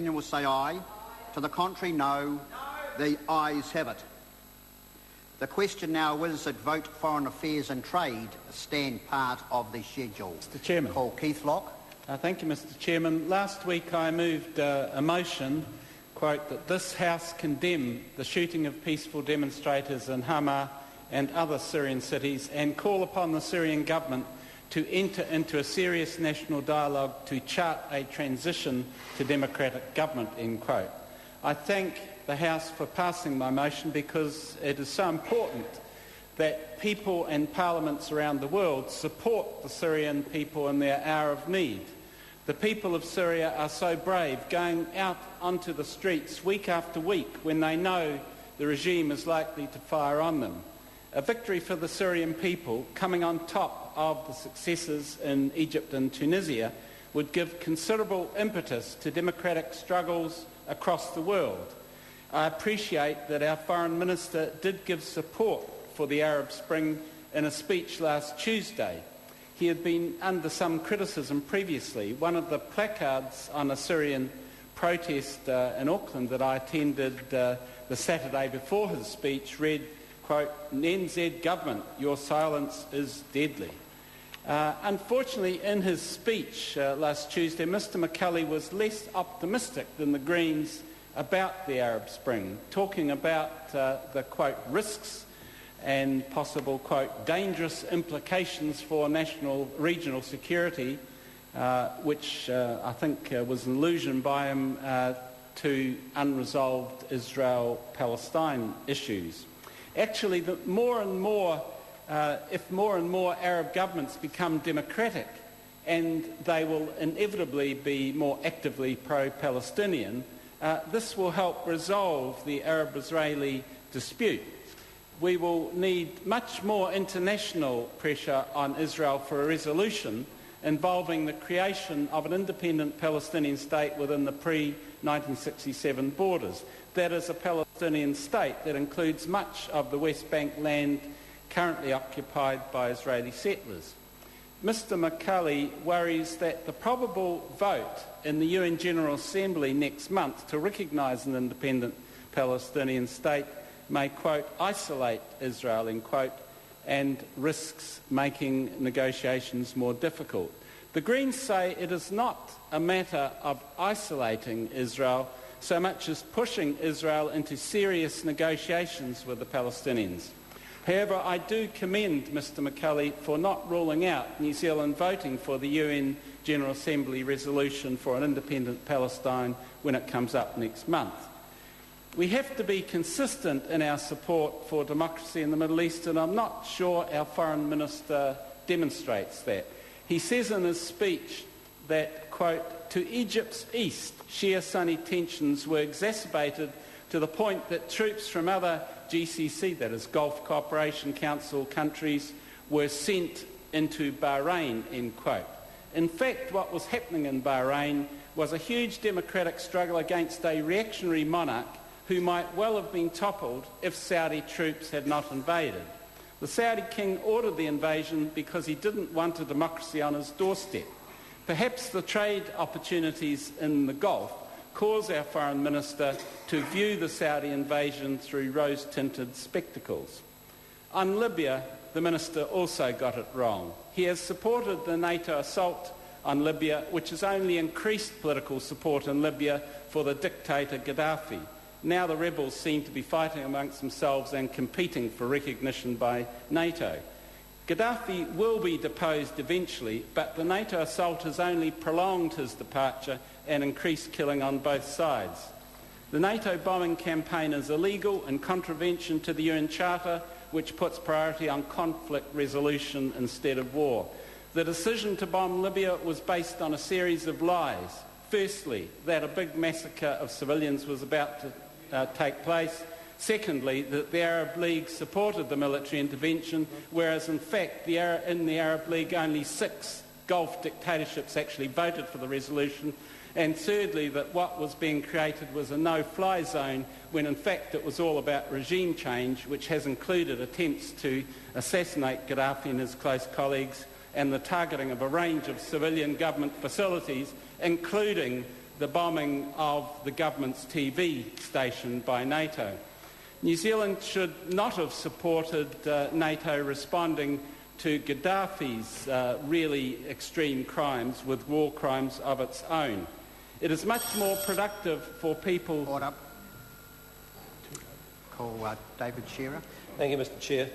Will say aye. To the contrary, no. The ayes have it. The question now is that vote Foreign Affairs and Trade stand part of the schedule. Mr Chairman. Call Keith Locke. Thank you, Mr Chairman. Last week I moved a motion, quote, that this House condemn the shooting of peaceful demonstrators in Hama and other Syrian cities and call upon the Syrian government to enter into a serious national dialogue to chart a transition to democratic government, end quote. I thank the House for passing my motion because it is so important that people and parliaments around the world support the Syrian people in their hour of need. The people of Syria are so brave, going out onto the streets week after week when they know the regime is likely to fire on them. A victory for the Syrian people, coming on top of the successes in Egypt and Tunisia, would give considerable impetus to democratic struggles across the world. I appreciate that our Foreign Minister did give support for the Arab Spring in a speech last Tuesday. He had been under some criticism previously. One of the placards on a Syrian protest in Auckland that I attended the Saturday before his speech read, quote, "NZ government, your silence is deadly." Unfortunately, in his speech last Tuesday, Mr McCulley was less optimistic than the Greens about the Arab Spring, talking about the, quote, risks and possible, quote, dangerous implications for national regional security, which I think was an allusion by him to unresolved Israel-Palestine issues. Actually, if more and more Arab governments become democratic, and they will inevitably be more actively pro-Palestinian, this will help resolve the Arab-Israeli dispute. We will need much more international pressure on Israel for a resolution involving the creation of an independent Palestinian state within the pre-1967 borders. That is a Palestinian state that includes much of the West Bank land currently occupied by Israeli settlers. Mr McCulley worries that the probable vote in the UN General Assembly next month to recognise an independent Palestinian state may, quote, isolate Israel, end quote, and risks making negotiations more difficult. The Greens say it is not a matter of isolating Israel so much as pushing Israel into serious negotiations with the Palestinians. However, I do commend Mr McCulley for not ruling out New Zealand voting for the UN General Assembly resolution for an independent Palestine when it comes up next month. We have to be consistent in our support for democracy in the Middle East, and I'm not sure our Foreign Minister demonstrates that. He says in his speech that, quote, to Egypt's east, Shia-Sunni tensions were exacerbated to the point that troops from other GCC, that is Gulf Cooperation Council countries, were sent into Bahrain, end quote. In fact, what was happening in Bahrain was a huge democratic struggle against a reactionary monarch who might well have been toppled if Saudi troops had not invaded. The Saudi king ordered the invasion because he didn't want a democracy on his doorstep. Perhaps the trade opportunities in the Gulf cause our Foreign Minister to view the Saudi invasion through rose-tinted spectacles. On Libya, the Minister also got it wrong. He has supported the NATO assault on Libya, which has only increased political support in Libya for the dictator Gaddafi. Now the rebels seem to be fighting amongst themselves and competing for recognition by NATO. Gaddafi will be deposed eventually, but the NATO assault has only prolonged his departure and increased killing on both sides. The NATO bombing campaign is illegal in contravention to the UN Charter, which puts priority on conflict resolution instead of war. The decision to bomb Libya was based on a series of lies. Firstly, that a big massacre of civilians was about to take place. Secondly, that the Arab League supported the military intervention, whereas in fact in the Arab League only 6 Gulf dictatorships actually voted for the resolution. And thirdly, that what was being created was a no-fly zone, when in fact it was all about regime change, which has included attempts to assassinate Gaddafi and his close colleagues, and the targeting of a range of civilian government facilities, including the bombing of the government's TV station by NATO. New Zealand should not have supported NATO responding to Gaddafi's really extreme crimes with war crimes of its own. It is much more productive for people... Order. Call David Shearer. Thank you, Mr Chair.